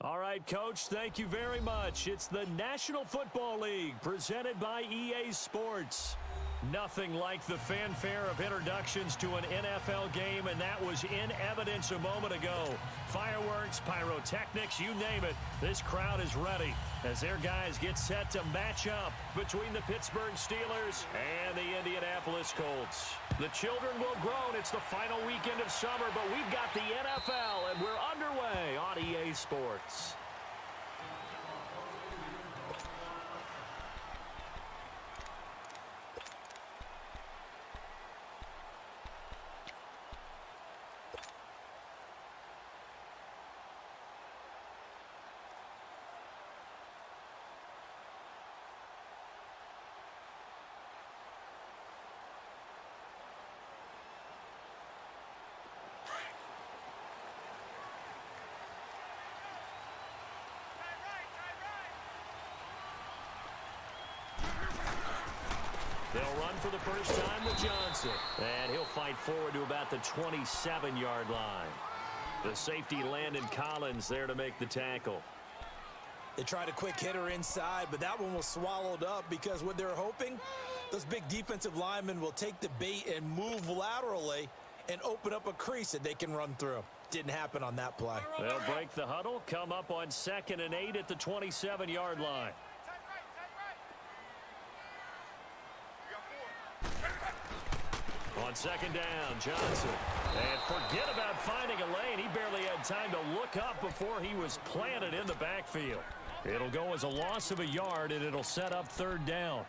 All right, Coach, thank you very much. It's the National Football League presented by EA Sports. Nothing like the fanfare of introductions to an NFL game, and that was in evidence a moment ago. Fireworks, pyrotechnics, you name it. This crowd is ready as their guys get set to match up between the Pittsburgh Steelers and the Indianapolis Colts. The children will groan. It's the final weekend of summer, but we've got the NFL, and we're underway on EA Sports. They'll run for the first time with Johnson. And he'll fight forward to about the 27-yard line. The safety, Landon Collins, there to make the tackle. They tried a quick hitter inside, but that one was swallowed up because what they're hoping, those big defensive linemen will take the bait and move laterally and open up a crease that they can run through. Didn't happen on that play. They'll break the huddle, come up on 2nd and 8 at the 27-yard line. On 2nd down, Johnson. And forget about finding a lane. He barely had time to look up before he was planted in the backfield. It'll go as a loss of a yard, and it'll set up 3rd down.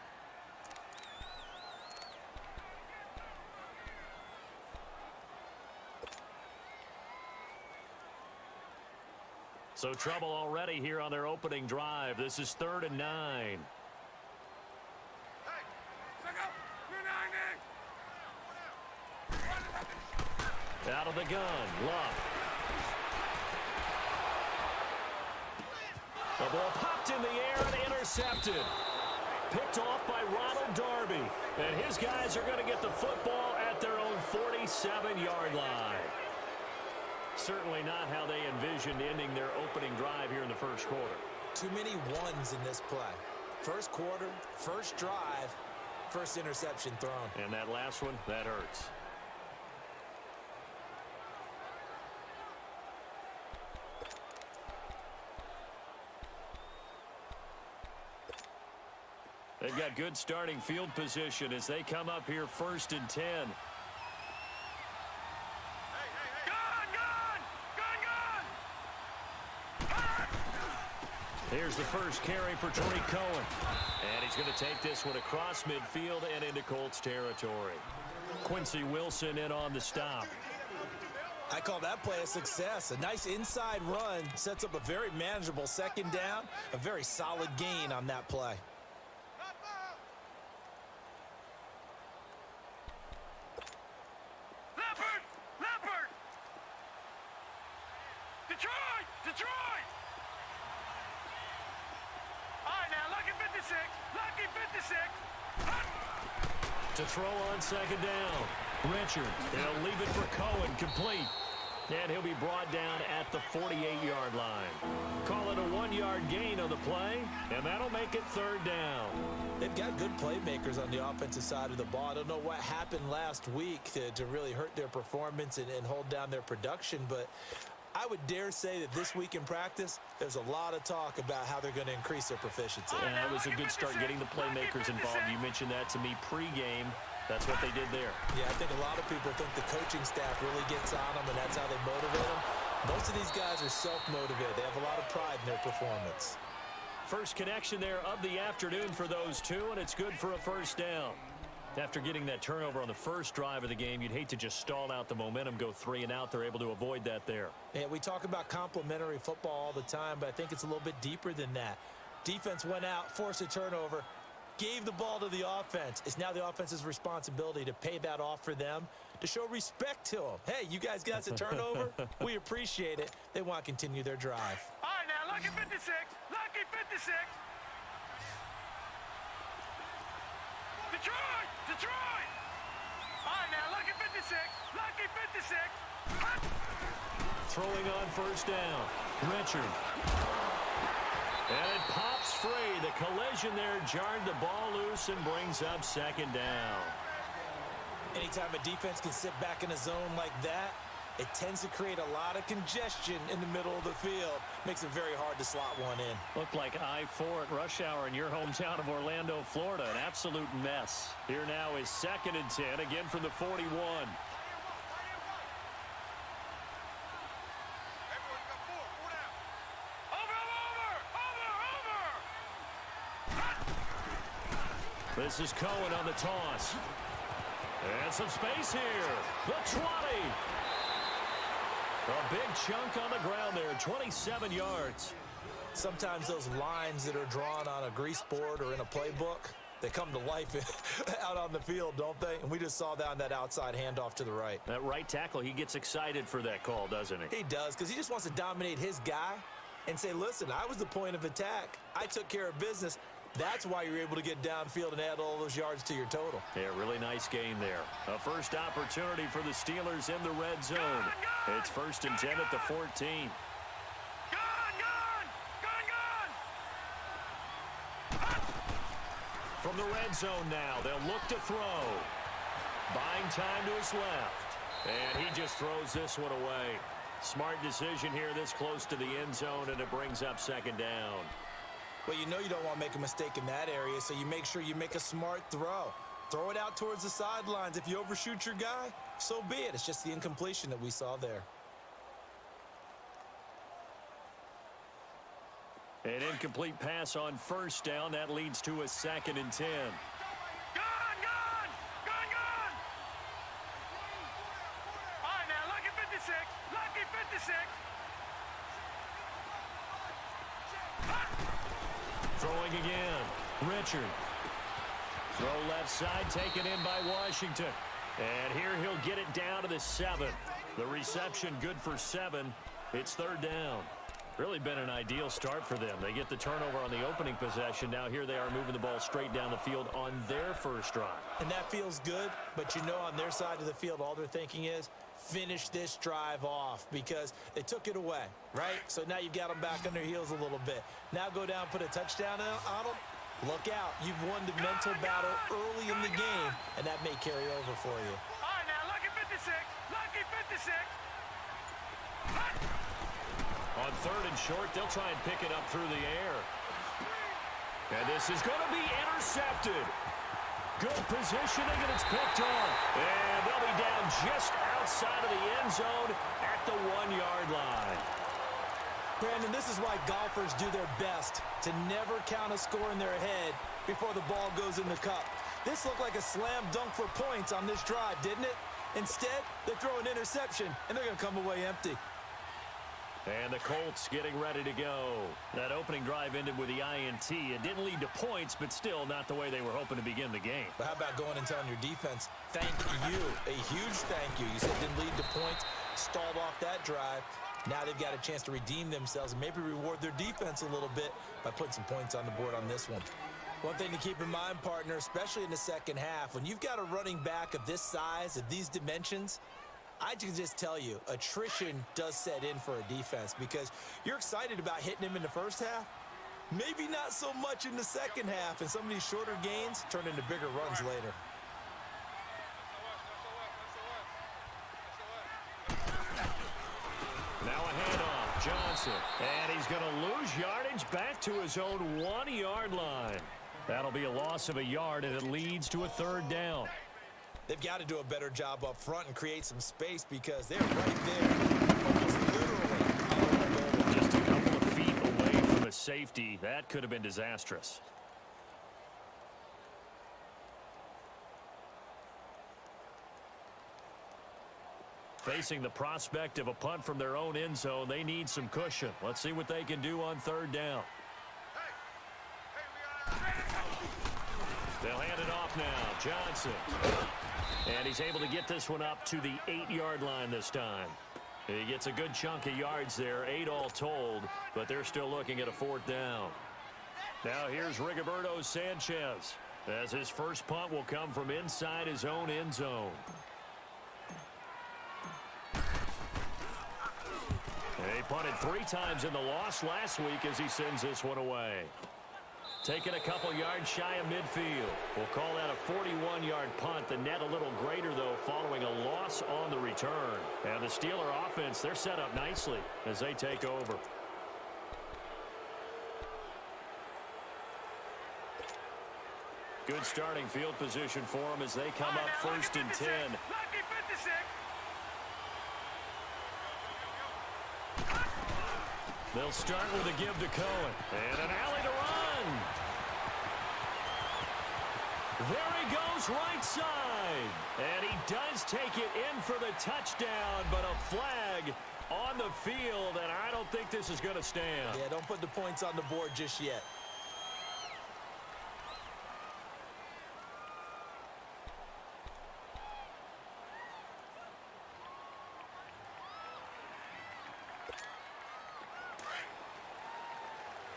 So trouble already here on their opening drive. This is 3rd and 9. Out of the gun, Love. The ball popped in the air and intercepted. Picked off by Ronald Darby. And his guys are going to get the football at their own 47-yard line. Certainly not how they envisioned ending their opening drive here in the first quarter. Too many ones in this play. First quarter, first drive, first interception thrown. And that last one, that hurts. They've got good starting field position as they come up here 1st and 10. Here's the first carry for Tariq Cohen. And he's going to take this one across midfield and into Colts territory. Quincy Wilson in on the stop. I call that play a success. A nice inside run sets up a very manageable 2nd down. A very solid gain on that play. Detroit! All right, now, lucky 56. Lucky 56. To throw on 2nd down. Richard, he'll leave it for Cohen, complete. And he'll be brought down at the 48-yard line. Call it a 1-yard gain on the play, and that'll make it 3rd down. They've got good playmakers on the offensive side of the ball. I don't know what happened last week to really hurt their performance and hold down their production, but I would dare say that this week in practice, there's a lot of talk about how they're going to increase their proficiency. And that was a good start getting the playmakers involved. You mentioned that to me pregame. That's what they did there. Yeah, I think a lot of people think the coaching staff really gets on them, and that's how they motivate them. Most of these guys are self-motivated. They have a lot of pride in their performance. First connection there of the afternoon for those two, and it's good for a 1st down. After getting that turnover on the first drive of the game, you'd hate to just stall out the momentum, go 3 and out. They're able to avoid that there. Yeah, we talk about complementary football all the time, but I think it's a little bit deeper than that. Defense went out, forced a turnover, gave the ball to the offense. It's now the offense's responsibility to pay that off for them, to show respect to them. Hey, you guys got us a turnover. We appreciate it. They want to continue their drive. All right, now, lucky 56. Lucky 56. Detroit! All right, now, lucky 56. Lucky 56. Throwing on 1st down. Richard. And it pops free. The collision there jarred the ball loose and brings up 2nd down. Anytime a defense can sit back in a zone like that, it tends to create a lot of congestion in the middle of the field. Makes it very hard to slot one in. Looked like I-4 at rush hour in your hometown of Orlando, Florida. An absolute mess. Here now is 2nd and 10, again from the 41. This is Cohen on the toss. And some space here. The 20. A big chunk on the ground there, 27 yards. Sometimes those lines that are drawn on a grease board or in a playbook, they come to life out on the field, don't they? And we just saw that on that outside handoff to the right. That right tackle, he gets excited for that call, doesn't he? He does, because he just wants to dominate his guy and say, listen, I was the point of attack. I took care of business. That's why you're able to get downfield and add all those yards to your total. Yeah, really nice gain there. A first opportunity for the Steelers in the red zone. It's 1st and 10 at the 14. From the red zone now, they'll look to throw. Buying time to his left. And he just throws this one away. Smart decision here this close to the end zone, and it brings up 2nd down. Well, you know you don't want to make a mistake in that area, so you make sure you make a smart throw. Throw it out towards the sidelines. If you overshoot your guy, so be it. It's just the incompletion that we saw there. An incomplete pass on 1st down. That leads to a 2nd and 10. All right, now, lucky 56. Lucky 56. Throwing again. Richard. Throw left side, taken in by Washington. And here he'll get it down to the 7. The reception good for 7. It's 3rd down. Really been an ideal start for them. They get the turnover on the opening possession. Now here they are moving the ball straight down the field on their first drive. And that feels good, but you know on their side of the field, all they're thinking is, finish this drive off because they took it away, right? So now you've got them back on their heels a little bit. Now go down, put a touchdown on them. Look out. You've won the mental battle early in the game, and that may carry over for you. All right, now, lucky 56. Lucky 56. On 3rd and short, they'll try and pick it up through the air. And this is going to be intercepted. Good positioning, and it's picked off. And they'll be down just outside of the end zone at the 1-yard line. Brandon, this is why golfers do their best to never count a score in their head before the ball goes in the cup. This looked like a slam dunk for points on this drive, didn't it? Instead, they throw an interception, and they're going to come away empty. And the Colts getting ready to go. That opening drive ended with the INT. It didn't lead to points, but still not the way they were hoping to begin the game. But how about going and telling your defense, thank you, a huge thank you. You said it didn't lead to points, stalled off that drive. Now they've got a chance to redeem themselves and maybe reward their defense a little bit by putting some points on the board on this one. One thing to keep in mind, partner, especially in the second half, when you've got a running back of this size, of these dimensions, I can just tell you, attrition does set in for a defense because you're excited about hitting him in the first half. Maybe not so much in the second half, and some of these shorter gains turn into bigger runs later. Now a handoff, Johnson. And he's going to lose yardage back to his own 1-yard line. That'll be a loss of a yard, and it leads to a 3rd down. They've got to do a better job up front and create some space because they're right there, almost literally on the goal. Just a couple of feet away from a safety. That could have been disastrous. Facing the prospect of a punt from their own end zone, they need some cushion. Let's see what they can do on 3rd down. They'll hand it off now. Johnson. And he's able to get this one up to the 8-yard line this time. He gets a good chunk of yards there, 8 all told, but they're still looking at a 4th down. Now here's Rigoberto Sanchez, as his first punt will come from inside his own end zone. And he punted 3 times in the loss last week as he sends this one away. Taking a couple yards shy of midfield. We'll call that a 41-yard punt. The net a little greater, though, following a loss on the return. And the Steeler offense, they're set up nicely as they take over. Good starting field position for them as they come up 1st and 10. Lucky 56. They'll start with a give to Cohen. And an alley to run. There he goes right side. And he does take it in for the touchdown, but a flag on the field, and I don't think this is going to stand. Yeah, don't put the points on the board just yet.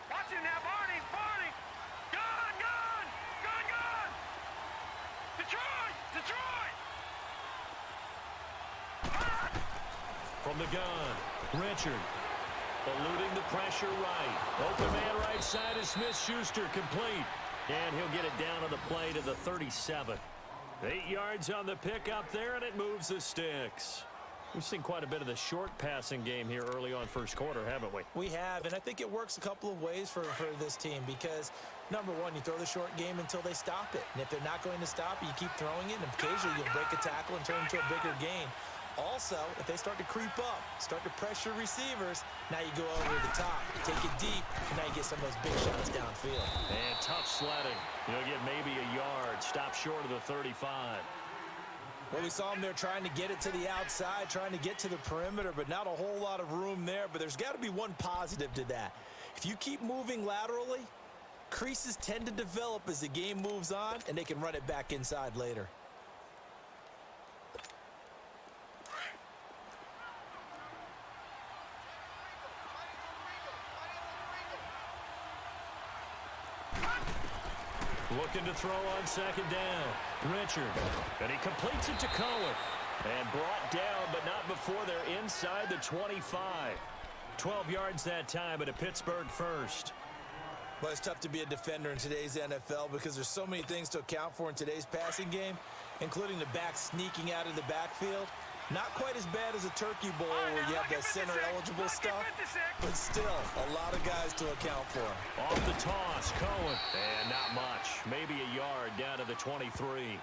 Watch it now, Barney. Barney. Gun, Detroit! From the gun, Richard. Eluding the pressure right. Open man right side is Smith-Schuster, complete. And he'll get it down on the play to the 37. 8 yards on the pickup there, and it moves the sticks. We've seen quite a bit of the short passing game here early on first quarter, haven't we? We have, and I think it works a couple of ways for this team because, number one, you throw the short game until they stop it. And if they're not going to stop it, you keep throwing it, and occasionally you'll break a tackle and turn it into a bigger gain. Also, if they start to creep up, start to pressure receivers, now you go over the top, take it deep, and now you get some of those big shots downfield. And tough sledding. You'll get maybe a yard. Stop short of the 35. Well, we saw him there trying to get it to the outside, trying to get to the perimeter, but not a whole lot of room there. But there's got to be one positive to that. If you keep moving laterally, creases tend to develop as the game moves on, and they can run it back inside later. Looking to throw on second down. Richard. And he completes it to Cohen. And brought down, but not before they're inside the 25. 12 yards that time, but a Pittsburgh first. Well, it's tough to be a defender in today's NFL because there's so many things to account for in today's passing game, including the back sneaking out of the backfield. Not quite as bad as a turkey bowl where you have that center-eligible stuff, but still a lot of guys to account for. Off the toss, Cohen. And not much. Maybe a yard down to the 23.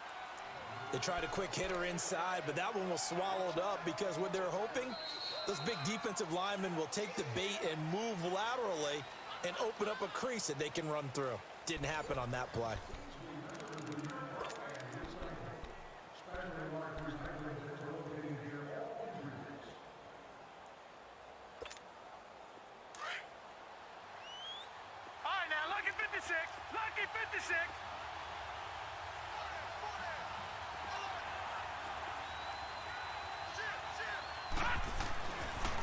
They tried a quick hitter inside, but that one was swallowed up because what they're hoping, those big defensive linemen will take the bait and move laterally and open up a crease that they can run through. Didn't happen on that play. Lucky 56.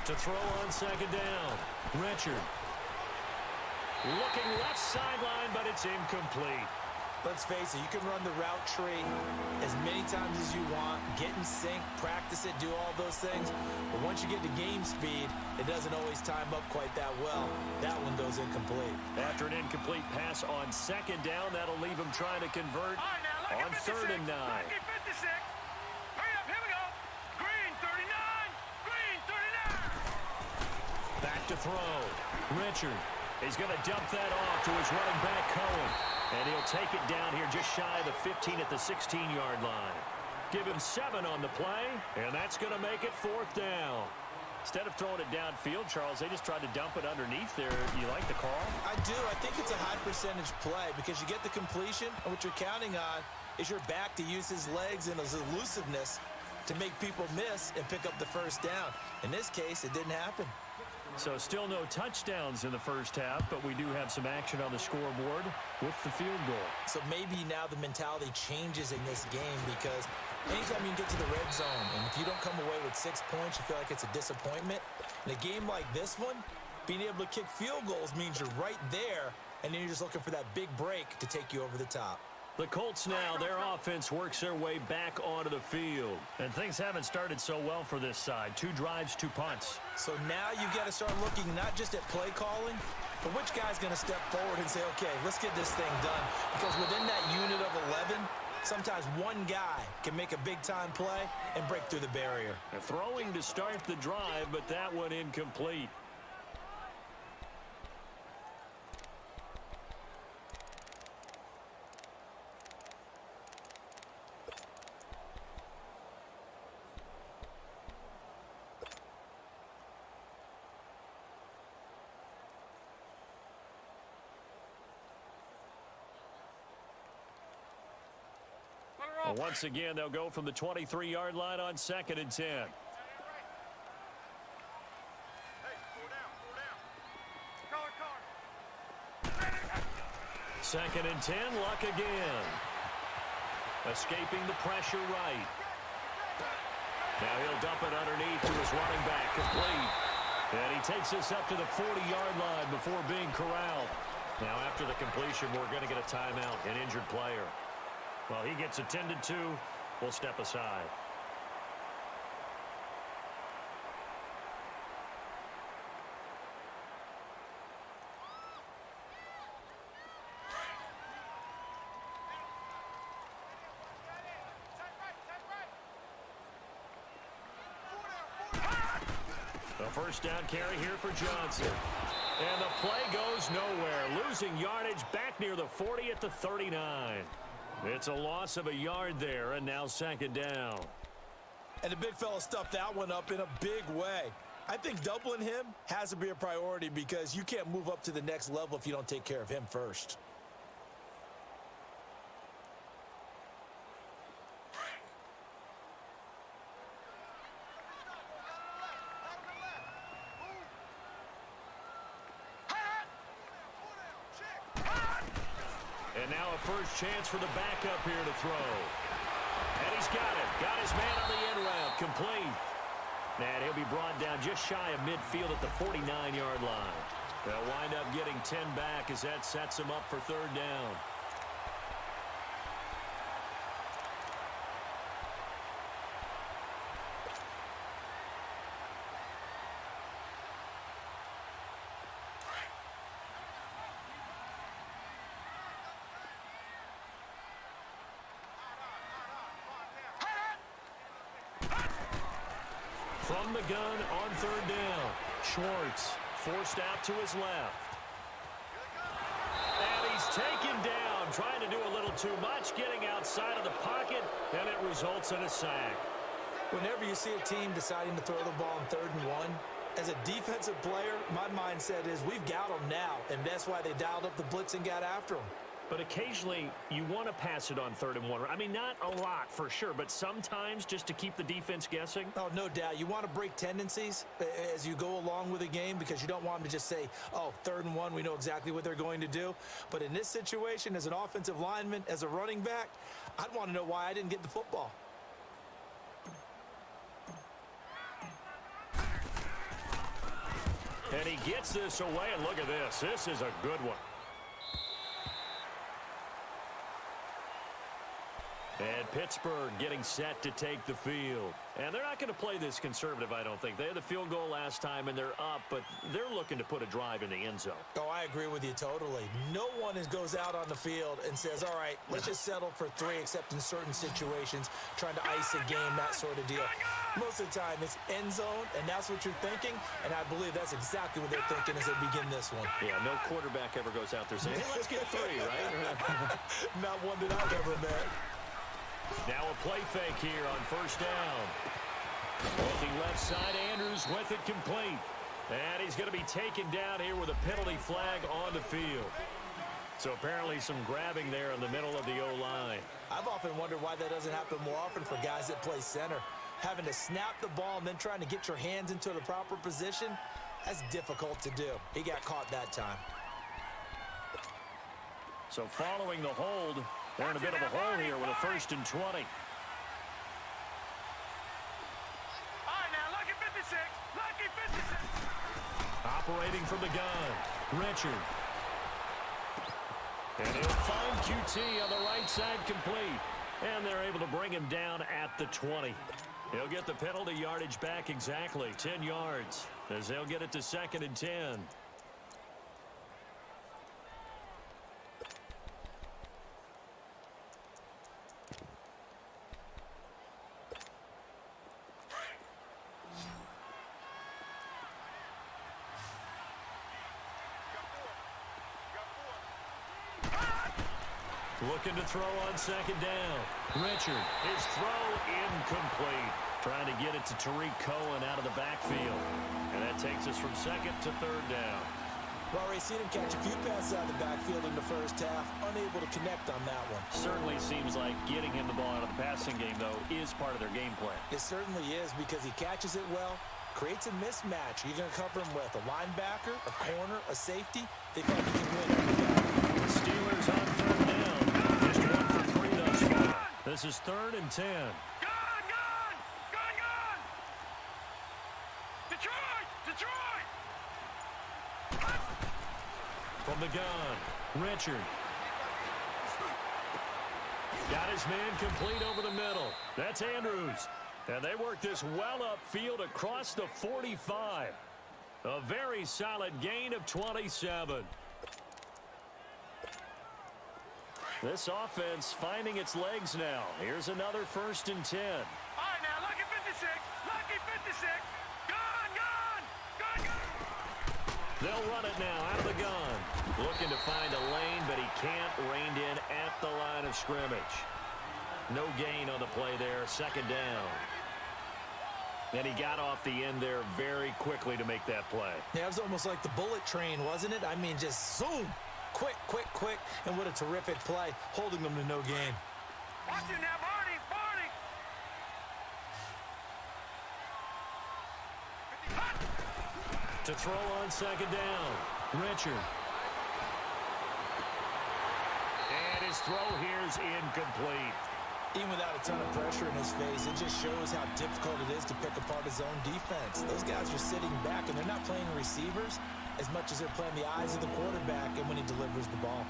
To throw on second down. Richard. Looking left sideline, but it's incomplete. Let's face it, you can run the route tree as many times as you want, get in sync, practice it, do all those things. But once you get to game speed, it doesn't always time up quite that well. That one goes incomplete. After an incomplete pass on second down, that'll leave him trying to convert on 3rd and 9. Lucky 56. Hurry up, here we go. Green 39. Green 39. Back to throw. Richard. He's going to dump that off to his running back, Cohen. And he'll take it down here just shy of the 15 at the 16-yard line. Give him 7 on the play, and that's going to make it 4th down. Instead of throwing it downfield, Charles, they just tried to dump it underneath there. You like the call? I do. I think it's a high percentage play because you get the completion, and what you're counting on is your back to use his legs and his elusiveness to make people miss and pick up the first down. In this case, it didn't happen. So still no touchdowns in the first half, but we do have some action on the scoreboard with the field goal. So maybe now the mentality changes in this game because anytime you get to the red zone, and if you don't come away with 6 points, you feel like it's a disappointment. In a game like this one, being able to kick field goals means you're right there, and then you're just looking for that big break to take you over the top. The Colts now, their offense works their way back onto the field. And things haven't started so well for this side. 2 drives, 2 punts. So now you've got to start looking not just at play calling, but which guy's going to step forward and say, okay, let's get this thing done. Because within that unit of 11, sometimes one guy can make a big-time play and break through the barrier. Throwing to start the drive, but that one incomplete. Well, once again, they'll go from the 23-yard line on 2nd and 10. Second and 10, Luck again. Escaping the pressure right. Now he'll dump it underneath to his running back, complete. And he takes this up to the 40-yard line before being corralled. Now after the completion, we're going to get a timeout, an injured player. Well, he gets attended to, will step aside. The first down carry here for Johnson. And the play goes nowhere. Losing yardage back near the 40 at the 39. It's a loss of a yard there, and now second down. And the big fella stuffed that one up in a big way. I think doubling him has to be a priority because you can't move up to the next level if you don't take care of him first. And now a first chance for the backup here to throw. And he's got it. Got his man on the end route. Complete. And he'll be brought down just shy of midfield at the 49-yard line. They'll wind up getting 10 back as that sets him up for third down. From the gun on third down. Schwartz forced out to his left. And he's taken down, trying to do a little too much, getting outside of the pocket, and it results in a sack. Whenever you see a team deciding to throw the ball on 3rd and 1, as a defensive player, my mindset is we've got them now, and that's why they dialed up the blitz and got after them. But occasionally, you want to pass it on 3rd and 1. I mean, not a lot for sure, but sometimes just to keep the defense guessing. Oh, no doubt. You want to break tendencies as you go along with a game because you don't want them to just say, oh, 3rd and 1, we know exactly what they're going to do. But in this situation, as an offensive lineman, as a running back, I'd want to know why I didn't get the football. And he gets this away, and look at this. This is a good one. And Pittsburgh getting set to take the field. And they're not going to play this conservative, I don't think. They had the field goal last time, and they're up, but they're looking to put a drive in the end zone. Oh, I agree with you totally. No one goes out on the field and says, all right, let's just settle for 3, except in certain situations, trying to ice a game, that sort of deal. Most of the time, it's end zone, and that's what you're thinking, and I believe that's exactly what they're thinking as they begin this one. Yeah, no quarterback ever goes out there saying, hey, let's get 3, right? Not one that I've ever met. Now a play fake here on first down. Looking left side, Andrews with it complete. And he's going to be taken down here with a penalty flag on the field. So apparently some grabbing there in the middle of the O-line. I've often wondered why that doesn't happen more often for guys that play center. Having to snap the ball and then trying to get your hands into the proper position, that's difficult to do. He got caught that time. So following the hold, they're in a bit of a hole here with a 1st and 20. All right, now, lucky 56. Lucky 56. Operating from the gun, Richard. And he'll find QT on the right side complete. And they're able to bring him down at the 20. He'll get the penalty yardage back exactly, 10 yards, as they'll get it to 2nd and 10. Looking to throw on 2nd down. Richard, his throw incomplete. Trying to get it to Tariq Cohen out of the backfield. And that takes us from 2nd to 3rd down. We've already seen him catch a few passes out of the backfield in the first half. Unable to connect on that one. Certainly seems like getting him the ball out of the passing game, though, is part of their game plan. It certainly is because he catches it well, creates a mismatch. You're going to cover him with a linebacker, a corner, a safety. They think he can win every time. The Steelers on 3rd down. Just 1 for 3 thus far. This is 3rd and 10. Gun! Detroit! Detroit! From the gun, Richard. Got his man complete over the middle. That's Andrews. And they work this well upfield across the 45. A very solid gain of 27. This offense finding its legs now. Here's another 1st and 10. All right, now, lucky 56. Lucky 56. Gun, gun, gun, gun. They'll run it now out of the gun. Looking to find a lane, but he can't. Reined in at the line of scrimmage. No gain on the play there. 2nd down. And he got off the end there very quickly to make that play. Yeah, it was almost like the bullet train, wasn't it? I mean, just zoom. Quick, quick, quick. And what a terrific play, holding them to no gain. Watch it now, Barney, Barney. To throw on 2nd down. Richard. And his throw here is incomplete. Even without a ton of pressure in his face, it just shows how difficult it is to pick apart his own defense. Those guys are sitting back, and they're not playing receivers as much as they're playing the eyes of the quarterback and when he delivers the ball.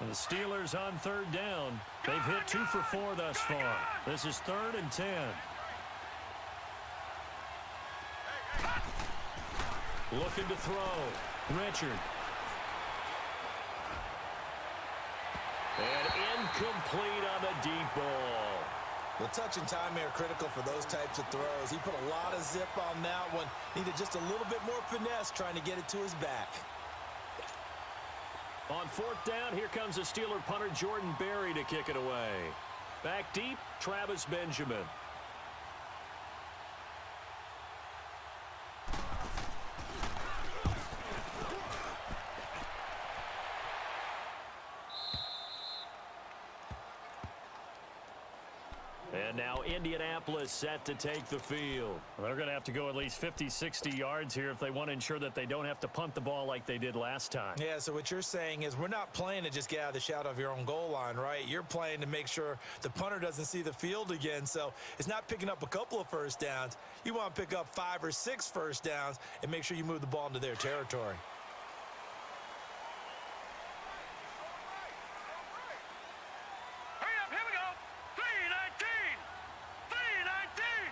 And the Steelers on 3rd down. They've hit 2 for 4 thus far. This is 3rd and 10. Looking to throw. Richard. And incomplete on the deep ball. The touch and timing are critical for those types of throws. He put a lot of zip on that one. Needed just a little bit more finesse trying to get it to his back. On 4th down, here comes the Steeler punter Jordan Berry to kick it away. Back deep, Travis Benjamin. And now Indianapolis set to take the field. They're going to have to go at least 50, 60 yards here if they want to ensure that they don't have to punt the ball like they did last time. Yeah, so what you're saying is we're not playing to just get out of the shadow of your own goal line, right? You're playing to make sure the punter doesn't see the field again. So it's not picking up a couple of first downs. You want to pick up 5 or 6 first downs and make sure you move the ball into their territory. Hurry up, here we go. 3:19. 3:19.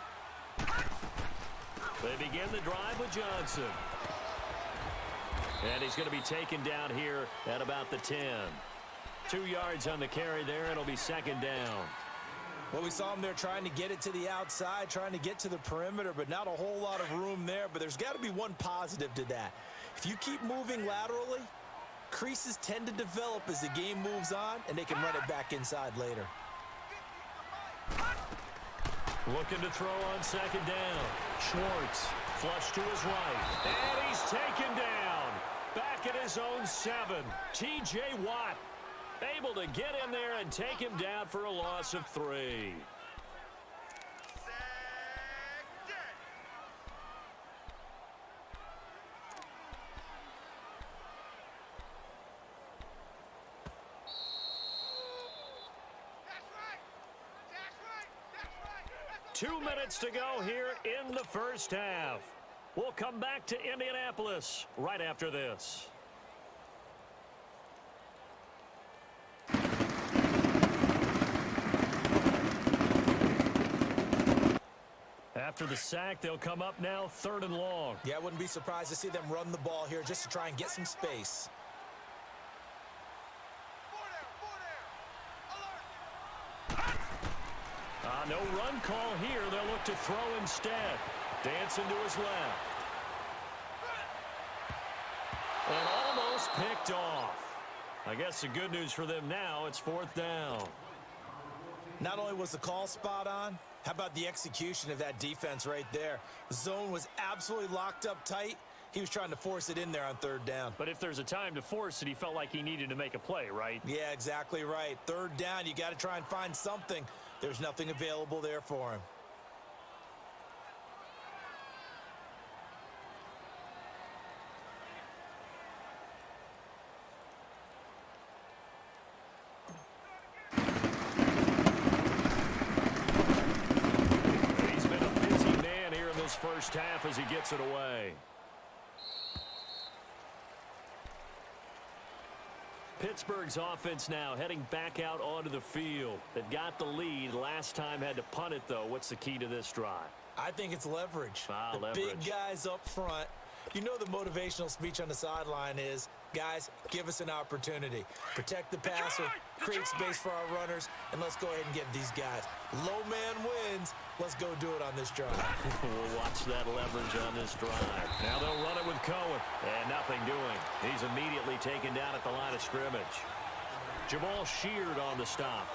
They begin the drive with Johnson. And he's going to be taken down here at about the 10. 2 yards on the carry there. It'll be 2nd down. Well, we saw him there trying to get it to the outside, trying to get to the perimeter, but not a whole lot of room there. But there's got to be one positive to that. If you keep moving laterally, creases tend to develop as the game moves on, and they can run it back inside later. Looking to throw on 2nd down. Schwartz, flush to his right. And he's taken down. Back at his own 7. T.J. Watt able to get in there and take him down for a loss of 3. That's 2 minutes to go here in the first half. We'll come back to Indianapolis right after this. After the sack, they'll come up now 3rd and long. Yeah, I wouldn't be surprised to see them run the ball here just to try and get some space. No run call here. They'll look to throw instead. Dancing to his left. And almost picked off. I guess the good news for them now, it's 4th down. Not only was the call spot on, how about the execution of that defense right there? The zone was absolutely locked up tight. He was trying to force it in there on 3rd down. But if there's a time to force it, he felt like he needed to make a play, right? Yeah, exactly right. 3rd down, you got to try and find something. There's nothing available there for him. first half as he gets it away. Pittsburgh's offense now heading back out onto the field. They've got the lead. Last time had to punt it, though. What's the key to this drive? I think it's leverage. The leverage. Big guys up front. You know the motivational speech on the sideline is, guys, give us an opportunity. Protect the passer, create space for our runners, and let's go ahead and get these guys. Low man wins. Let's go do it on this drive. We'll watch that leverage on this drive. Now they'll run it with Cohen, and nothing doing. He's immediately taken down at the line of scrimmage. Jamal Sheard on the stop.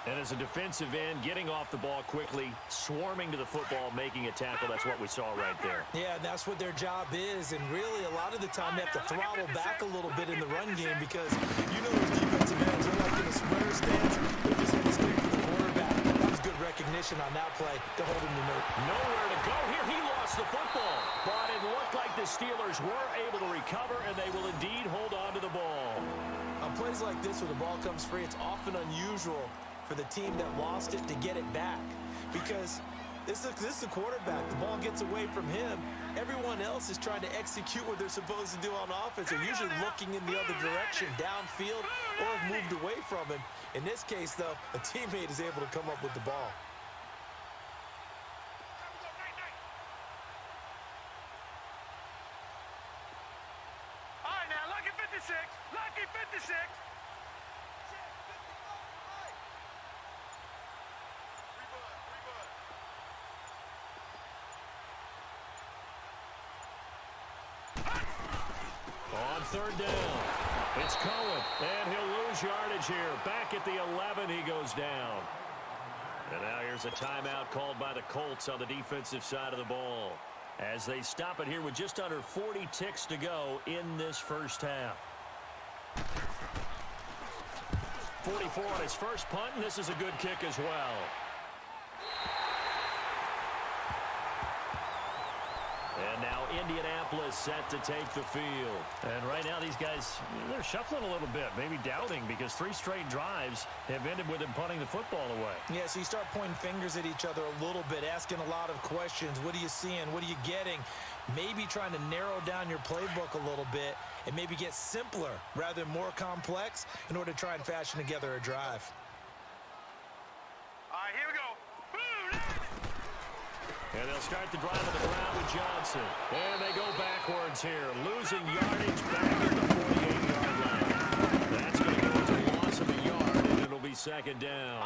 And as a defensive end, getting off the ball quickly, swarming to the football, making a tackle, that's what we saw right there. Yeah, and that's what their job is. And really, a lot of the time, they have to throttle back a little bit in the run game because you know those defensive ends are like in a sprinter stance. They're just heading straight for the quarterback. That was good recognition on that play to hold him to nowhere to go here. He lost the football. But it looked like the Steelers were able to recover, and they will indeed hold on to the ball. On plays like this where the ball comes free, it's often unusual for the team that lost it to get it back because this is the quarterback. The ball gets away from him. Everyone else is trying to execute what they're supposed to do on offense. They're usually looking in the other direction, downfield, or have moved away from him. In this case, though, a teammate is able to come up with the ball. All right, now, lucky 56. Lucky 56. On third down, it's Cohen, and he'll lose yardage here. Back at the 11, he goes down. And now here's a timeout called by the Colts on the defensive side of the ball as they stop it here with just under 40 ticks to go in this first half. 44 on his first punt, and this is a good kick as well. And now Indianapolis set to take the field. And right now these guys, they're shuffling a little bit, maybe doubting because 3 straight drives have ended with them punting the football away. Yeah, so you start pointing fingers at each other a little bit, asking a lot of questions. What are you seeing? What are you getting? Maybe trying to narrow down your playbook a little bit and maybe get simpler rather than more complex in order to try and fashion together a drive. All right, here we go. And they'll start the drive on the ground with Johnson. And they go backwards here, losing yardage back at the 48-yard line. That's going to go as a loss of a yard, and it'll be second down.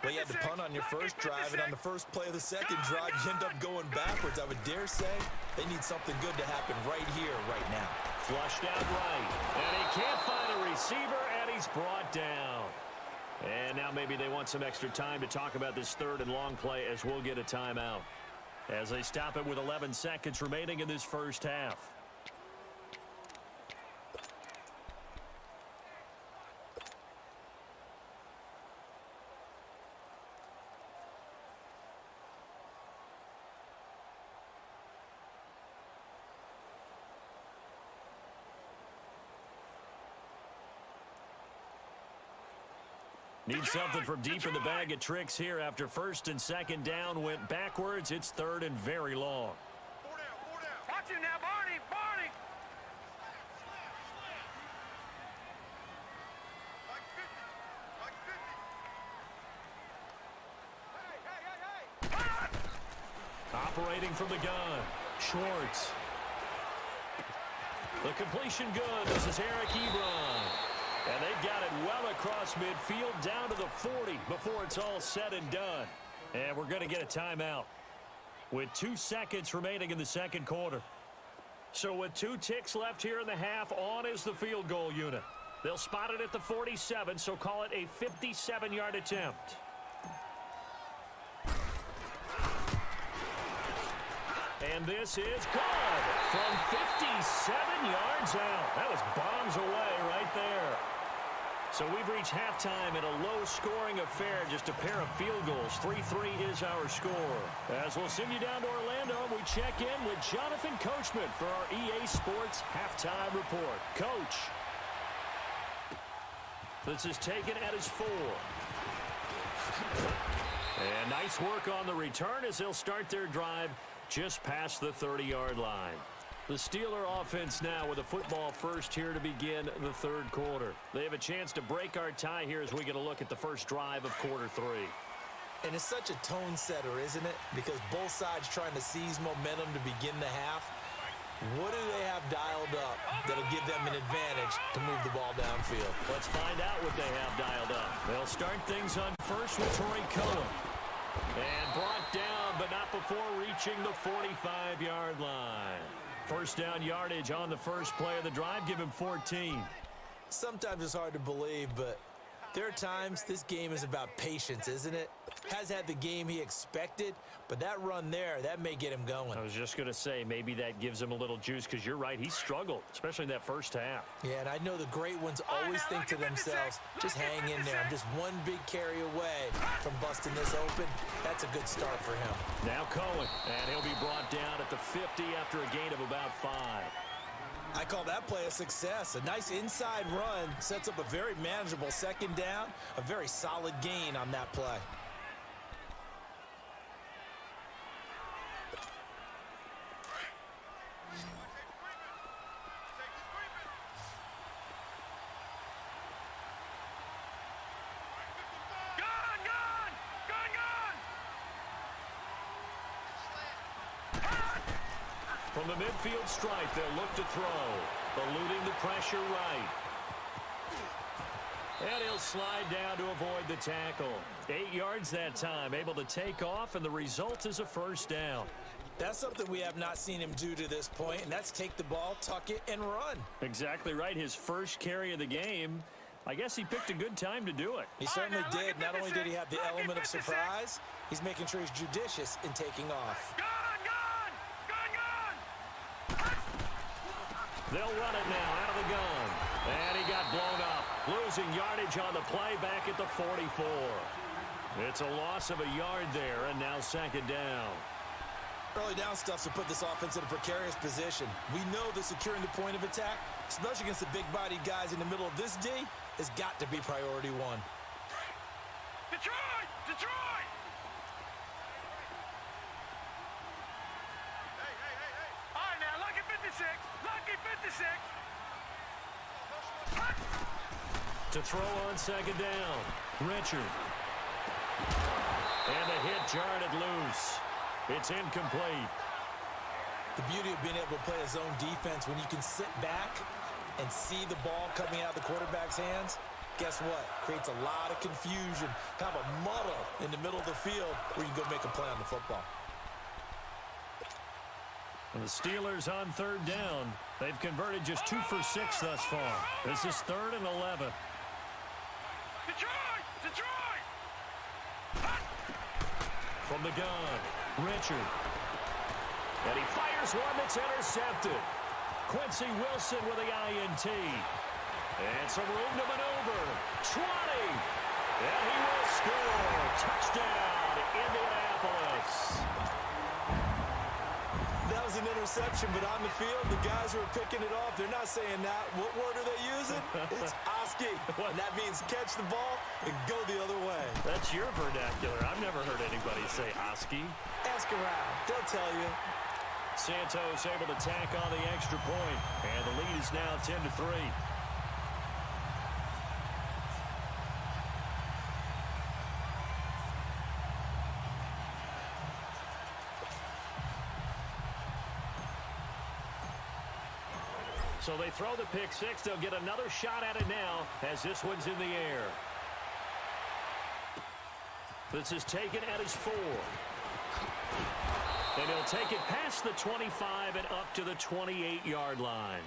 Well, you had to punt on your first drive, and on the first play of the second drive, you end up going backwards. I would dare say they need something good to happen right here, right now. Flushed out right, and he can't find a receiver, and he's brought down. And now maybe they want some extra time to talk about this third and long play as we'll get a timeout. As they stop it with 11 seconds remaining in this first half. Need something from deep in the bag of tricks here after first and second down went backwards. It's third and very long. 4 down, 4 down. Watch him now, Barney, Barney. Like 50. Like 50. Hey. Operating from the gun. Schwartz. The completion good. This is Eric Ebron. And they've got it well across midfield down to the 40 before it's all said and done. And we're going to get a timeout with 2 seconds remaining in the second quarter. So with 2 ticks left here in the half, on is the field goal unit. They'll spot it at the 47, so call it a 57-yard attempt. And this is good from 57 yards out. That was bombs away right there. So we've reached halftime in a low-scoring affair, just a pair of field goals. 3-3 is our score. As we'll send you down to Orlando, we check in with Jonathan Coachman for our EA Sports Halftime Report. Coach, this is taken at his 4. And nice work on the return as they'll start their drive just past the 30-yard line. The Steeler offense now with a football first here to begin the third quarter. They have a chance to break our tie here as we get a look at the first drive of quarter 3. And it's such a tone setter, isn't it? Because both sides trying to seize momentum to begin the half. What do they have dialed up that'll give them an advantage to move the ball downfield? Let's find out what they have dialed up. They'll start things on first with Torrey Cohen. And brought down, but not before reaching the 45-yard line. First down yardage on the first play of the drive. Give him 14. Sometimes it's hard to believe, but there are times this game is about patience, isn't it? Has had the game he expected, but that run there, that may get him going. I was just going to say, maybe that gives him a little juice, because you're right, he struggled, especially in that first half. Yeah, and I know the great ones always think to themselves, just hang in there. I'm just one big carry away from busting this open. That's a good start for him. Now Cohen, and he'll be brought down at the 50 after a gain of about 5. I call that play a success. A nice inside run sets up a very manageable second down, a very solid gain on that play. From the midfield stripe, they'll look to throw, eluding the pressure right. And he'll slide down to avoid the tackle. 8 yards that time, able to take off, and the result is a first down. That's something we have not seen him do to this point, and that's take the ball, tuck it, and run. Exactly right. His first carry of the game. I guess he picked a good time to do it. He certainly did. Not only did he have the element of surprise, he's making sure he's judicious in taking off. They'll run it now out of the gun. And he got blown up. Losing yardage on the play back at the 44. It's a loss of a yard there, and now second down. Early down stuff to put this offense in a precarious position. We know that securing the point of attack, especially against the big-bodied guys in the middle of this D, has got to be priority one. Detroit! Detroit! All right, now, lucky 56. Lucky 56. To throw on second down. Richard. And the hit jarred it loose. It's incomplete. The beauty of being able to play a zone defense when you can sit back and see the ball coming out of the quarterback's hands, guess what? Creates a lot of confusion, kind of a muddle in the middle of the field where you can go make a play on the football. And the Steelers on third down. They've converted just 2 for 6 thus far. This is 3rd and 11. Detroit! Detroit! From the gun, Richard. And he fires one that's intercepted. Quincy Wilson with the INT. And some room to maneuver. 20. And he will score. Touchdown, Indianapolis. That was an interception, but on the field, the guys who are picking it off, they're not saying that. What word are they using? It's Oski. And that means catch the ball and go the other way. That's your vernacular. I've never heard anybody say Oski. Ask around. They'll tell you. Santos able to tack on the extra point. And the lead is now 10-3. So they throw the pick six. They'll get another shot at it now as this one's in the air. This is taken at his 4. And he'll take it past the 25 and up to the 28-yard line.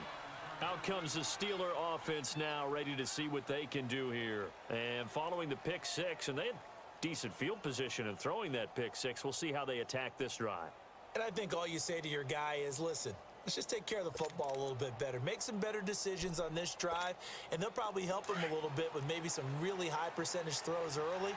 Out comes the Steeler offense now, ready to see what they can do here. And following the pick six, and they had decent field position in throwing that pick six. We'll see how they attack this drive. And I think all you say to your guy is, listen, let's just take care of the football a little bit better. Make some better decisions on this drive, and they'll probably help him a little bit with maybe some really high percentage throws early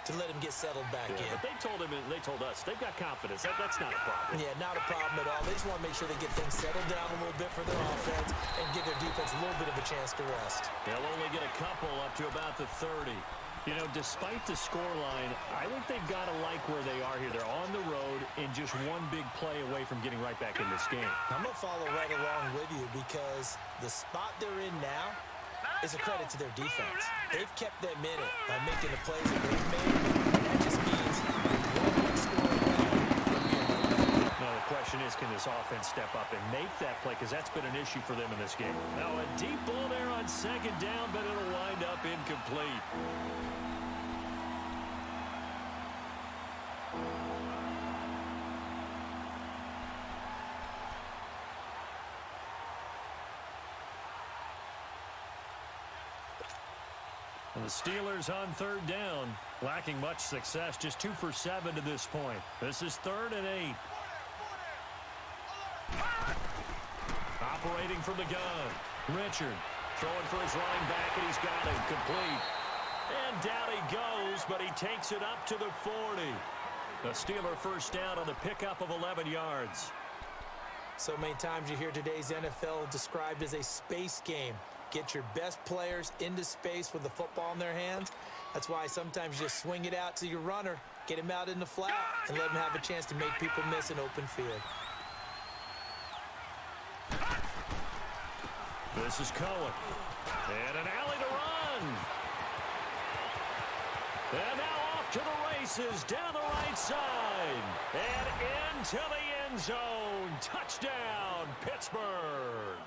to let him get settled back in. But they told him, and they told us, they've got confidence. That's not a problem. Yeah, not a problem at all. They just want to make sure they get things settled down a little bit for their offense and give their defense a little bit of a chance to rest. They'll only get a couple up to about the 30. You know, despite the scoreline, I think they've got to like where they are here. They're on the road and just one big play away from getting right back in this game. I'm going to follow right along with you because the spot they're in now is a credit to their defense. They've kept them in it by making the plays that they've made, and that just means one big score away from being right back. Now, the question is, can this offense step up and make that play? Because that's been an issue for them in this game. Now, a deep ball there on second down, but it'll wind up incomplete. And the Steelers on third down, lacking much success, just 2 for 7 to this point. This is 3rd and 8. Operating from the gun, Richard throwing for his running back, and he's got it complete. And down he goes, but he takes it up to the 40. The Steeler first down on the pickup of 11 yards. So many times you hear today's NFL described as a space game. Get your best players into space with the football in their hands. That's why sometimes you just swing it out to your runner, get him out in the flat, and let him have a chance to make people miss an open field. This is Cohen. And an alley to run. And now off to the races down the right side. And into the end zone. Touchdown, Pittsburgh.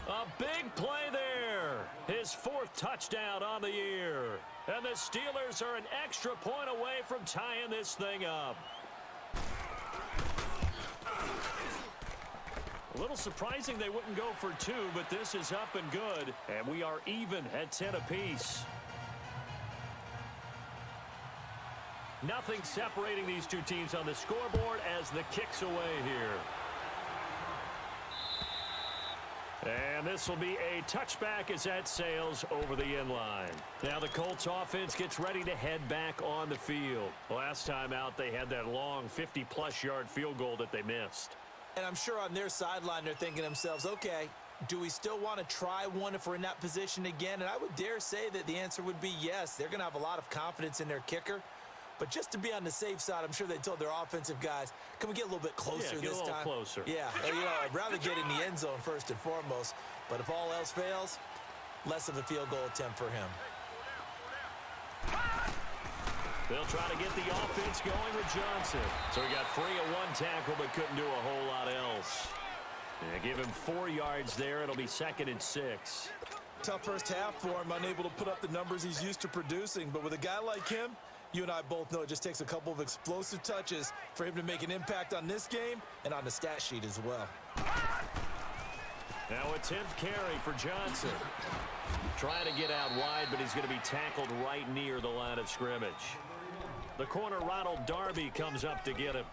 A big play there. His 4th touchdown on the year. And the Steelers are an extra point away from tying this thing up. A little surprising they wouldn't go for 2, but this is up and good. And we are even at 10 apiece. Nothing separating these two teams on the scoreboard as the kick's away here. And this will be a touchback as that sails over the end line. Now the Colts offense gets ready to head back on the field. Last time out, they had that long 50-plus yard field goal that they missed. And I'm sure on their sideline, they're thinking to themselves, okay, do we still want to try one if we're in that position again? And I would dare say that the answer would be yes. They're going to have a lot of confidence in their kicker. But just to be on the safe side, I'm sure they told their offensive guys, can we get a little bit closer this time? Closer. Yeah, you know, I'd rather get in the end zone first and foremost. But if all else fails, less of a field goal attempt for him. They'll try to get the offense going with Johnson. So he got free of 1 tackle but couldn't do a whole lot else. Yeah, give him 4 yards there. It'll be 2nd and 6. Tough first half for him, unable to put up the numbers he's used to producing. But with a guy like him, you and I both know it just takes a couple of explosive touches for him to make an impact on this game and on the stat sheet as well. Now a 10th carry for Johnson. Trying to get out wide, but he's going to be tackled right near the line of scrimmage. The corner, Ronald Darby, comes up to get him.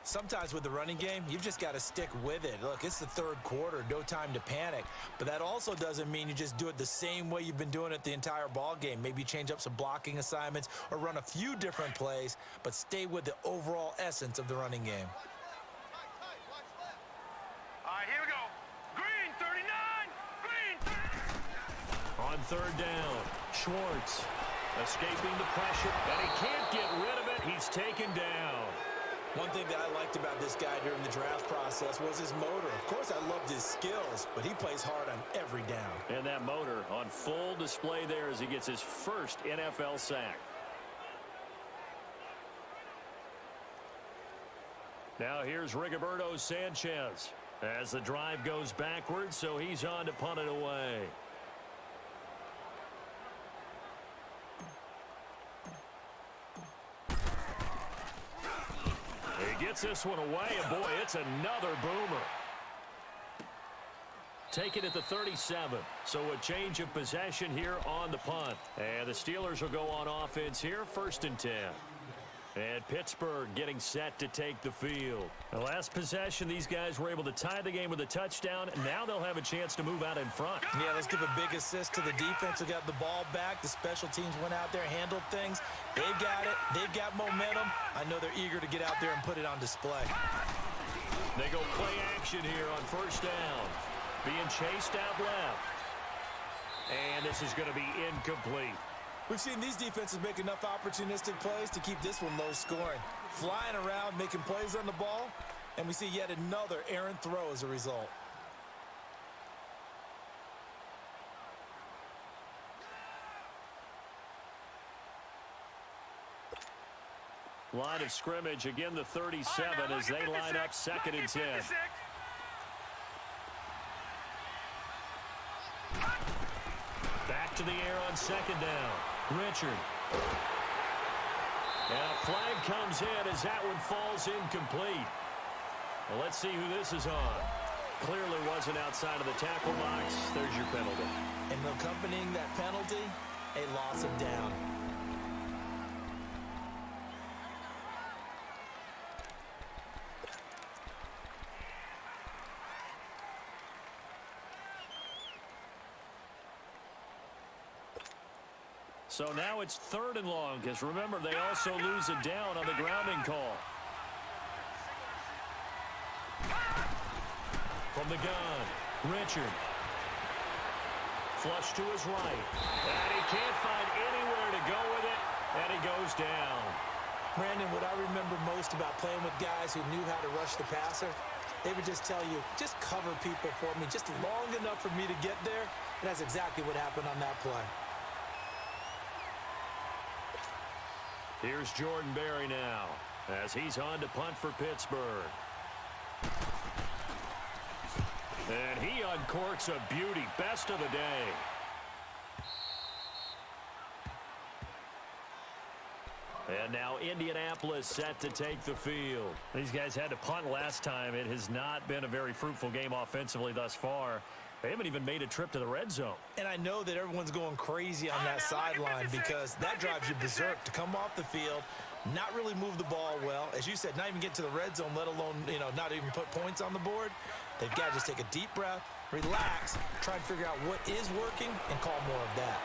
Sometimes with the running game, you've just got to stick with it. Look, it's the 3rd quarter, no time to panic. But that also doesn't mean you just do it the same way you've been doing it the entire ball game. Maybe change up some blocking assignments or run a few different plays, but stay with the overall essence of the running game. All right, here we go. Green, 39. Green. On 3rd down, Schwartz escaping the pressure, and he can't get rid of it. He's taken down. One thing that I liked about this guy during the draft process was his motor. Of course, I loved his skills, but he plays hard on every down. And that motor on full display there as he gets his first NFL sack. Now here's Rigoberto Sanchez as the drive goes backwards, so he's on to punt it away. He gets this one away, and boy, it's another boomer. Take it at the 37. So a change of possession here on the punt. And the Steelers will go on offense here, 1st and 10. And Pittsburgh getting set to take the field. The last possession, these guys were able to tie the game with a touchdown. Now they'll have a chance to move out in front. Yeah, let's give a big assist to the defense who got the ball back. The special teams went out there, handled things. They've got it. They've got momentum. I know they're eager to get out there and put it on display. They go play action here on 1st down. Being chased out left. And this is going to be incomplete. We've seen these defenses make enough opportunistic plays to keep this one low scoring. Flying around, making plays on the ball, and we see yet another errant throw as a result. Line of scrimmage, again the 37 as they line up 2nd and 10. Back to the air on 2nd down. Richard. And a flag comes in as that one falls incomplete. Well, let's see who this is on. Clearly wasn't outside of the tackle box. There's your penalty. And accompanying that penalty, a loss of down. So now it's 3rd and long, because remember, they also lose a down on the grounding call. From the gun, Richard. Flush to his right. And he can't find anywhere to go with it, and he goes down. Brandon, what I remember most about playing with guys who knew how to rush the passer, they would just tell you, just cover people for me, just long enough for me to get there. And that's exactly what happened on that play. Here's Jordan Berry now as he's on to punt for Pittsburgh. And he uncorks a beauty. Best of the day. And now Indianapolis set to take the field. These guys had to punt last time. It has not been a very fruitful game offensively thus far. They haven't even made a trip to the red zone. And I know that everyone's going crazy on that sideline because that drives you berserk to come off the field, not really move the ball well. As you said, not even get to the red zone, let alone, not even put points on the board. They've got to just take a deep breath, relax, try and figure out what is working, and call more of that.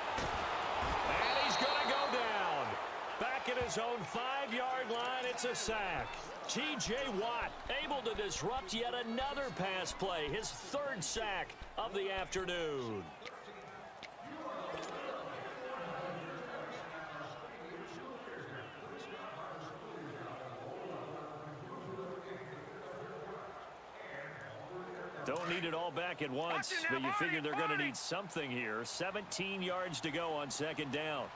And he's going to go down. Back at his own 5-yard line, it's a sack. T.J. Watt able to disrupt yet another pass play, his 3rd sack of the afternoon. Don't need it all back at once, but you figure they're going to need something here. 17 yards to go on 2nd down.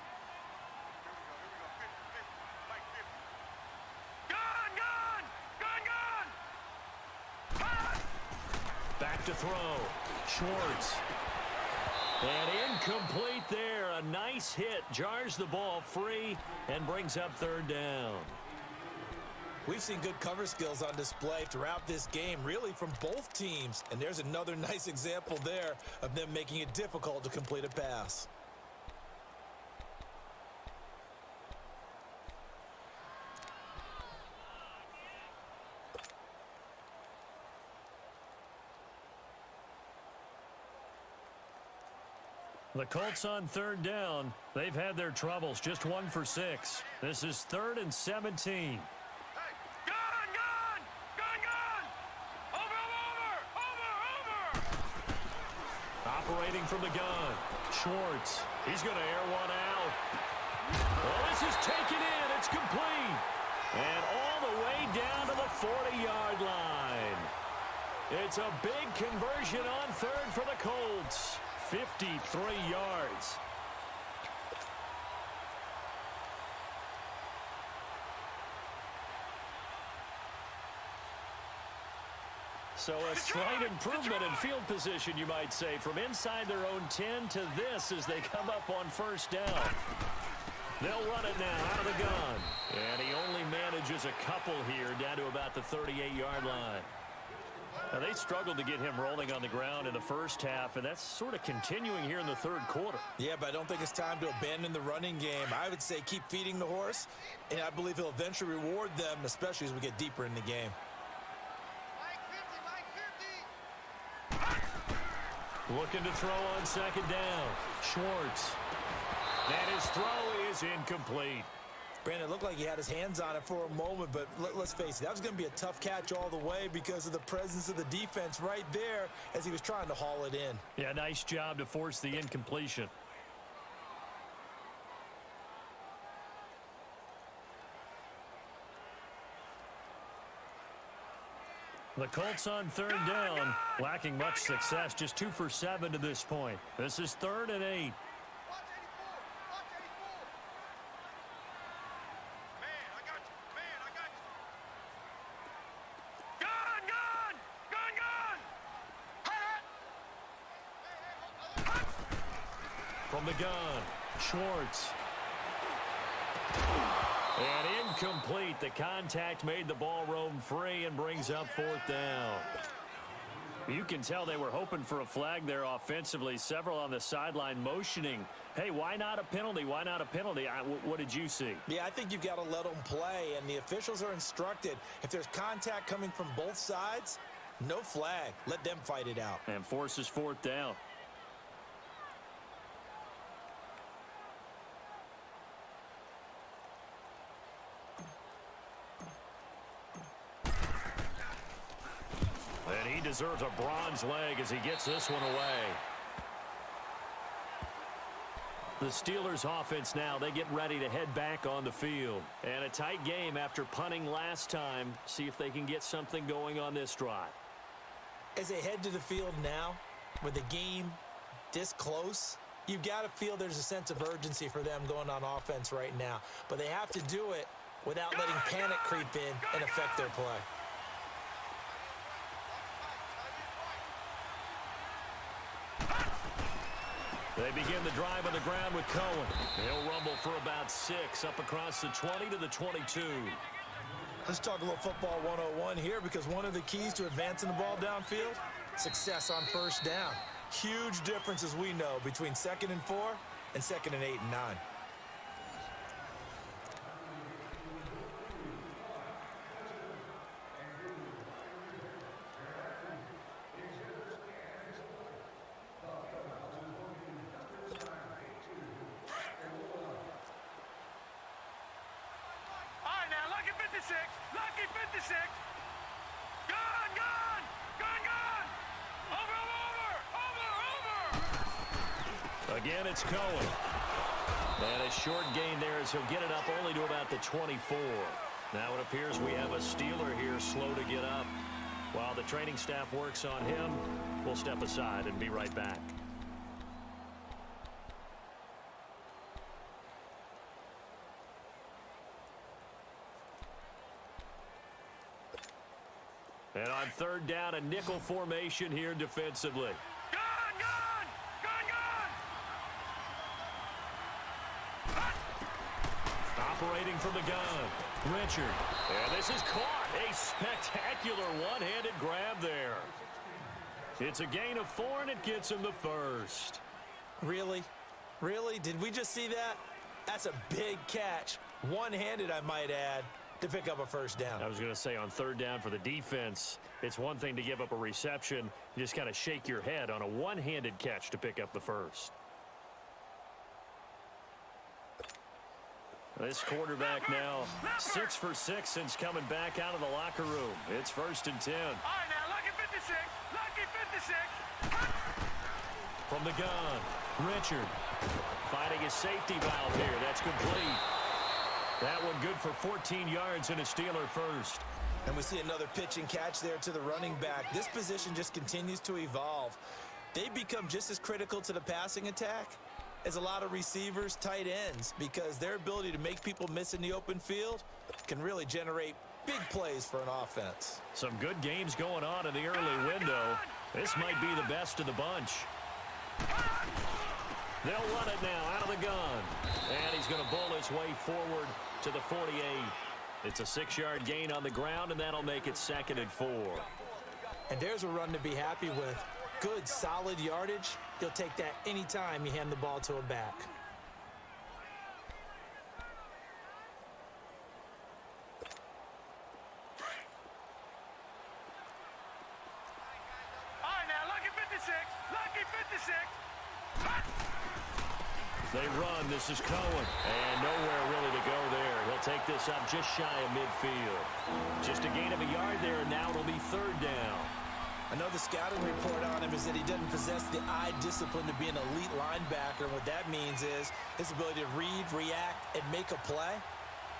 Back to throw. Schwartz. And incomplete there. A nice hit. Jars the ball free and brings up 3rd down. We've seen good cover skills on display throughout this game, really from both teams. And there's another nice example there of them making it difficult to complete a pass. The Colts on 3rd down. They've had their troubles. Just 1 for 6. This is 3rd and 17. Operating from the gun. Schwartz. He's going to air one out. Well, this is taken in. It's complete. And all the way down to the 40-yard line. It's a big conversion on 3rd for the Colts. 53 yards. So a slight improvement in field position, you might say, from inside their own 10 to this as they come up on 1st down. They'll run it now out of the gun. And he only manages a couple here down to about the 38-yard line. Now, they struggled to get him rolling on the ground in the 1st half, and that's sort of continuing here in the 3rd quarter. Yeah, but I don't think it's time to abandon the running game. I would say keep feeding the horse, and I believe he'll eventually reward them, especially as we get deeper in the game. Looking to throw on 2nd down. Schwartz. And his throw is incomplete. Brandon, it looked like he had his hands on it for a moment, but let's face it, that was going to be a tough catch all the way because of the presence of the defense right there as he was trying to haul it in. Yeah, nice job to force the incompletion. The Colts on third down, lacking much success, just 2 for 7 to this point. This is 3rd and 8. From the gun, Schwartz. And incomplete. The contact made the ball roam free and brings up 4th down. You can tell they were hoping for a flag there offensively. Several on the sideline motioning. Hey, why not a penalty? Why not a penalty? What did you see? Yeah, I think you've got to let them play, and the officials are instructed. If there's contact coming from both sides, no flag. Let them fight it out. And forces 4th down. And he deserves a bronze leg as he gets this one away. The Steelers offense now, they get ready to head back on the field. And a tight game after punting last time. See if they can get something going on this drive. As they head to the field now, with the game this close, you've got to feel there's a sense of urgency for them going on offense right now. But they have to do it without letting panic creep in and affect their play. They begin the drive on the ground with Cohen. He'll rumble for about 6 up across the 20 to the 22. Let's talk a little football 101 here, because one of the keys to advancing the ball downfield, success on first down. Huge difference, as we know, between 2nd and 4 and 2nd and 8 and 9. Lucky 56. Gone, gone, gone, gone. Over. Again, it's Cohen. And a short gain there as he'll get it up only to about the 24. Now it appears we have a Steeler here slow to get up. While the training staff works on him, we'll step aside and be right back. And on third down, a nickel formation here defensively. Gone, gone, gone, gone. Operating from the gun, Richard. And this is caught. A spectacular one-handed grab there. It's a gain of 4, and it gets him the first. Really? Really? Did we just see that? That's a big catch. One-handed, I might add, to pick up a first down. I was going to say, on third down for the defense, it's one thing to give up a reception. You just kind of shake your head on a one-handed catch to pick up the first. This quarterback now 6 for 6 since coming back out of the locker room. It's 1st and 10. All right, now, lucky 56. Lucky 56. From the gun, Richard finding his safety valve here. That's complete. That one good for 14 yards and a Steeler first. And we see another pitch and catch there to the running back. This position just continues to evolve. They become just as critical to the passing attack as a lot of receivers, tight ends, because their ability to make people miss in the open field can really generate big plays for an offense. Some good games going on in the early window. This might be the best of the bunch. They'll run it now out of the gun. And he's going to bull his way forward to the 48. It's a 6-yard gain on the ground, and that'll make it 2nd and 4. And there's a run to be happy with. Good, solid yardage. You'll take that anytime you hand the ball to a back. All right, now, lucky 56. Lucky 56. They run. This is Cohen. And nowhere really to go there. He'll take this up just shy of midfield. Just a gain of a yard there, and now it'll be 3rd down. I know the scouting report on him is that he doesn't possess the eye discipline to be an elite linebacker. What that means is his ability to read, react, and make a play.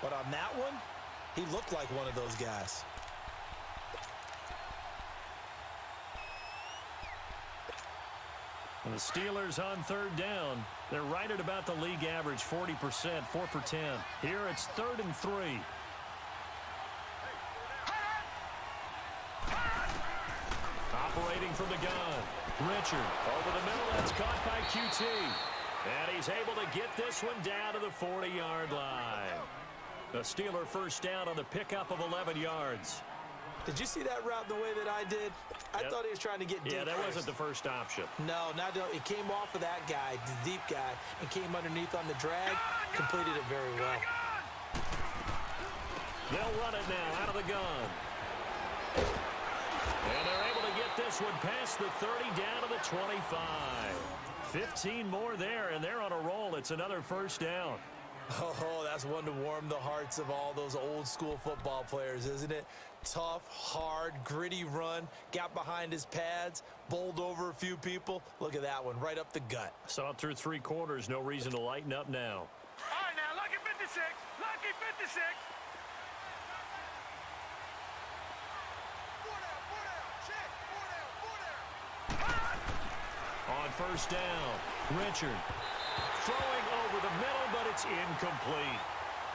But on that one, he looked like one of those guys. And the Steelers on third down. They're right at about the league average, 40%, 4 for 10. Here it's 3rd and 3. Operating from the gun. Richard over the middle. That's caught by QT. And he's able to get this one down to the 40-yard line. A Steeler first down on the pickup of 11 yards. Did you see that route the way that I did? I thought he was trying to get deep. Yeah, that first. wasn't the first option. No, it came off of that guy, the deep guy, and came underneath on the drag. Completed it very well. They'll run it now out of the gun. And they're able to get this one past the 30 down to the 25. 15 more there, and they're on a roll. It's another first down. Oh, that's one to warm the hearts of all those old school football players, isn't it? Tough, hard, gritty run, got behind his pads, bowled over a few people. Look at that one, right up the gut. Saw it through 3 quarters, no reason to lighten up now. All right, now, lucky 56. Lucky 56. On first down, Richard throwing over the middle, but it's incomplete.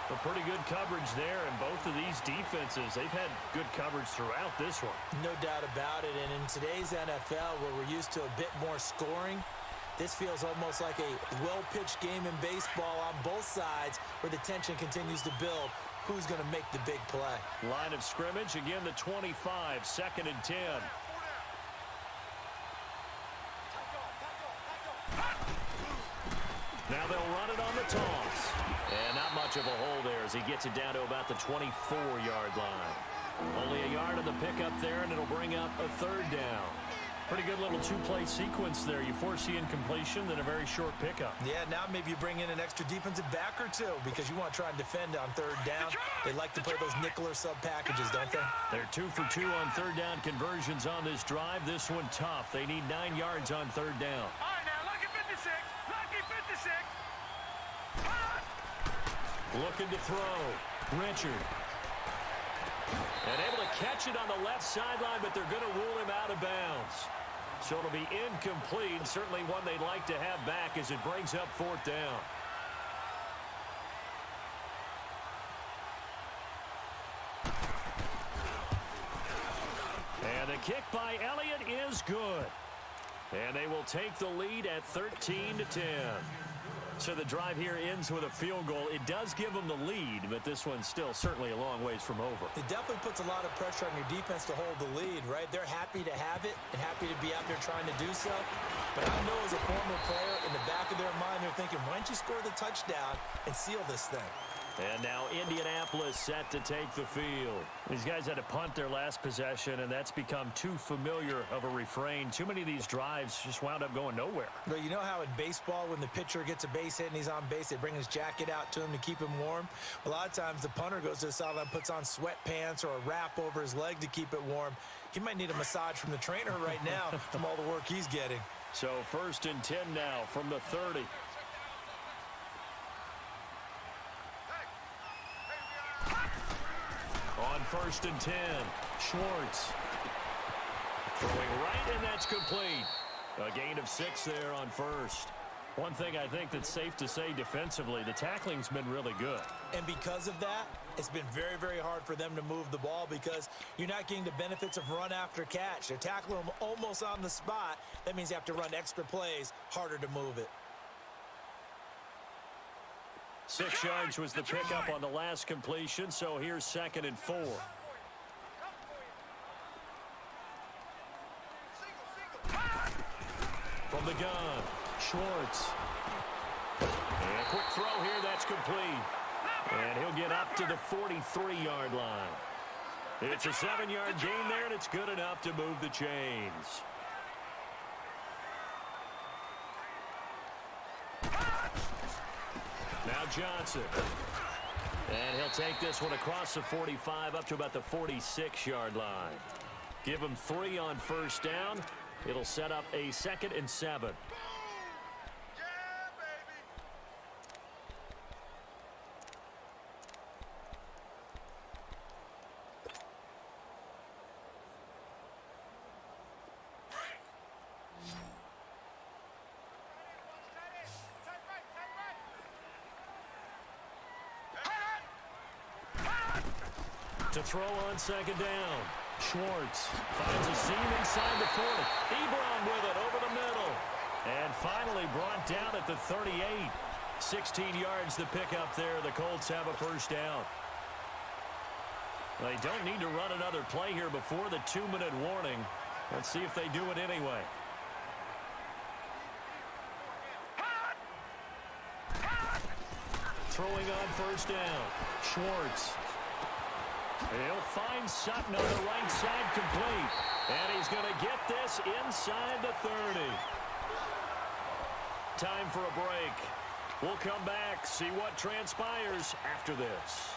A pretty good coverage there, and both of these defenses, they've had good coverage throughout this one. No doubt about it, and in today's NFL, where we're used to a bit more scoring, this feels almost like a well-pitched game in baseball on both sides where the tension continues to build. Who's going to make the big play? Line of scrimmage, again the 25, 2nd and 10. Now they'll run it on the toss. And not much of a hole there as he gets it down to about the 24-yard line. Only a yard of the pickup there, and it'll bring up a 3rd down. Pretty good little 2-play sequence there. You foresee incompletion, then a very short pickup. Yeah, now maybe you bring in an extra defensive back or two because you want to try and defend on 3rd down. They like to play those nickel or sub packages, don't they? They're 2 for 2 on 3rd down conversions on this drive. This one tough. They need 9 yards on 3rd down. All right, now, lucky 56. Lucky 56. Looking to throw. Richard. And able to catch it on the left sideline, but they're going to rule him out of bounds. So it'll be incomplete. Certainly one they'd like to have back as it brings up 4th down. And the kick by Elliott is good. And they will take the lead at 13-10. So the drive here ends with a field goal. It does give them the lead, but this one's still certainly a long ways from over. It definitely puts a lot of pressure on your defense to hold the lead, right? They're happy to have it and happy to be out there trying to do so. But I know as a former player, in the back of their mind, they're thinking, why don't you score the touchdown and seal this thing? And now Indianapolis set to take the field. These guys had to punt their last possession, and that's become too familiar of a refrain. Too many of these drives just wound up going nowhere. But you know how in baseball, when the pitcher gets a base hit and he's on base, they bring his jacket out to him to keep him warm? A lot of times the punter goes to the sideline, puts on sweatpants or a wrap over his leg to keep it warm. He might need a massage from the trainer right now from all the work he's getting. So 1st and 10 now from the 30. On 1st and 10, Schwartz throwing right, and that's complete. A gain of 6 there on 1st. One thing I think that's safe to say defensively, the tackling's been really good. And because of that, it's been very, very hard for them to move the ball because you're not getting the benefits of run after catch. They're tackling them almost on the spot. That means you have to run extra plays, harder to move it. 6 yards was the pickup on the last completion, so here's 2nd and 4. From the gun, Schwartz. And a quick throw here, that's complete. And he'll get up to the 43-yard line. It's a 7-yard gain there, and it's good enough to move the chains. Now Johnson. And he'll take this one across the 45 up to about the 46-yard line. Give him 3 on 1st down. It'll set up a 2nd and 7. To throw on second down. Schwartz finds a seam inside the 40. Ebron with it over the middle. And finally brought down at the 38. 16 yards to pick up there. The Colts have a first down. They don't need to run another play here before the 2-minute warning. Let's see if they do it anyway. Throwing on first down. Schwartz. He'll find Sutton on the right side complete. And he's going to get this inside the 30. Time for a break. We'll come back, see what transpires after this.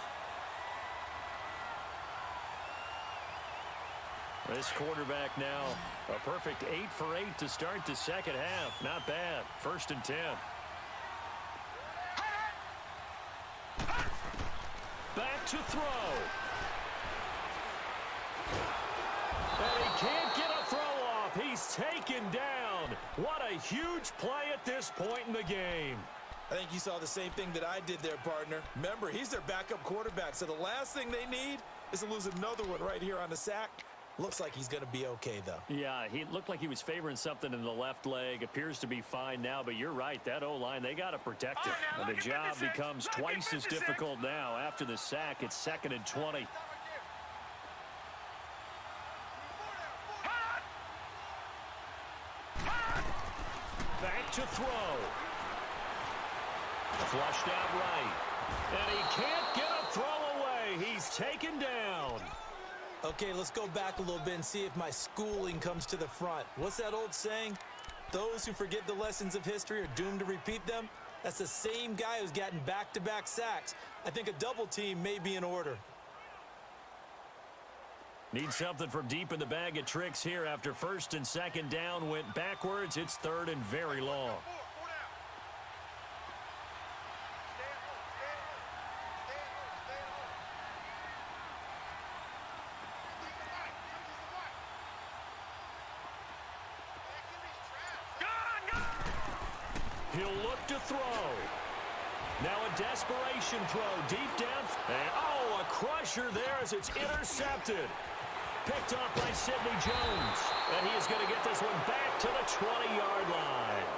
This quarterback now, a perfect 8 for 8 to start the second half. Not bad. 1st and 10. Back to throw. And he can't get a throw off. He's taken down. What a huge play at this point in the game. I think you saw the same thing that I did there, partner. Remember, he's their backup quarterback, so the last thing they need is to lose another one right here on the sack. Looks like he's going to be okay, though. Yeah, he looked like he was favoring something in the left leg. Appears to be fine now, but you're right. That O-line, they got to protect it. And the job becomes twice as difficult now. After the sack, it's 2nd and 20. Back to throw. Flushed out right. And he can't get a throw away. He's taken down. Okay, let's go back a little bit and see if my schooling comes to the front. What's that old saying? Those who forget the lessons of history are doomed to repeat them. That's the same guy who's gotten back-to-back sacks. I think a double team may be in order. Need something from deep in the bag of tricks here after 1st and 2nd down went backwards. It's 3rd and very long. He'll look to throw. Now a desperation throw deep down. And, oh, a crusher there as it's intercepted. Picked off by Sidney Jones. And he is going to get this one back to the 20-yard line.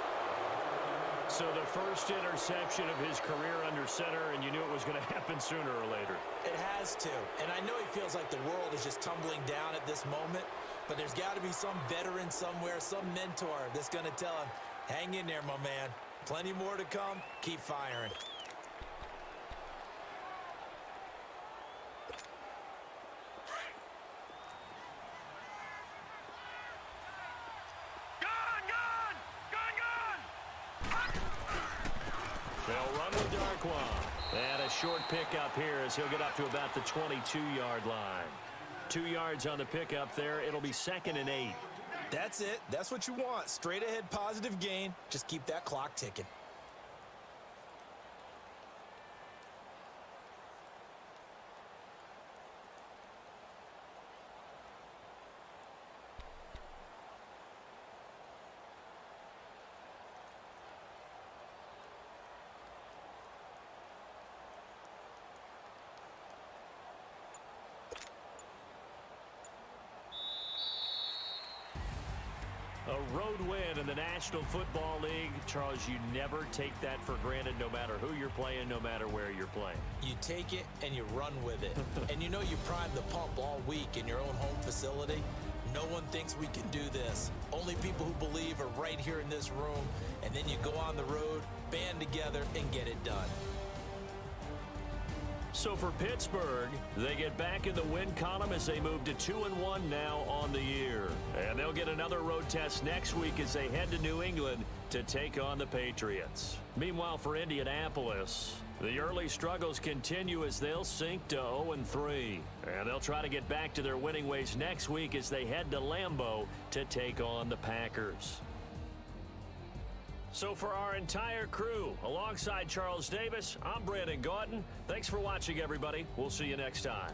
So the first interception of his career under center, and you knew it was going to happen sooner or later. It has to. And I know he feels like the world is just tumbling down at this moment, but there's got to be some veteran somewhere, some mentor that's going to tell him, hang in there, my man. Plenty more to come. Keep firing. They'll run with Darkwa. And a short pickup here as he'll get up to about the 22-yard line. 2 yards on the pickup there. It'll be 2nd and 8. That's it. That's what you want. Straight ahead positive gain. Just keep that clock ticking. A road win in the National Football League. Charles, you never take that for granted no matter who you're playing, no matter where you're playing. You take it and you run with it. And you know you primed the pump all week in your own home facility. No one thinks we can do this. Only people who believe are right here in this room. And then you go on the road, band together, and get it done. So for Pittsburgh, they get back in the win column as they move to 2-1 now on the year. And they'll get another road test next week as they head to New England to take on the Patriots. Meanwhile, for Indianapolis, the early struggles continue as they'll sink to 0-3. And they'll try to get back to their winning ways next week as they head to Lambeau to take on the Packers. So for our entire crew, alongside Charles Davis, I'm Brandon Gauton. Thanks for watching, everybody. We'll see you next time.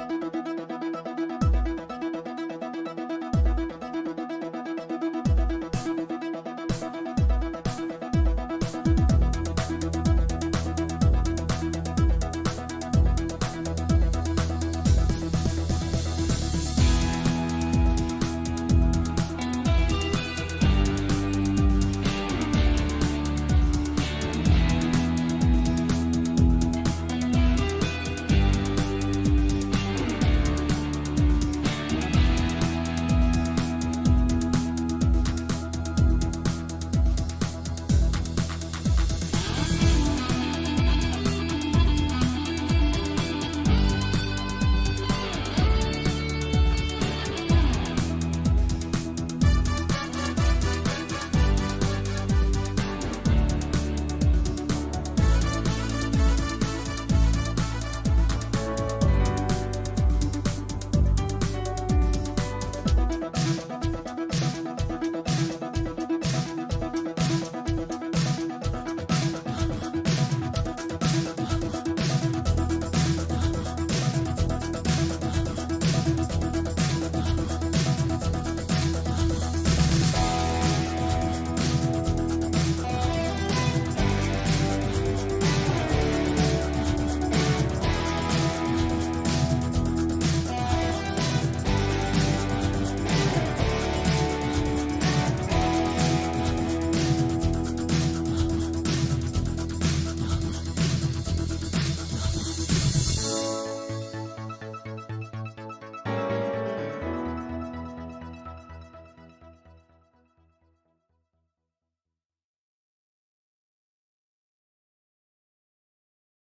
Bye.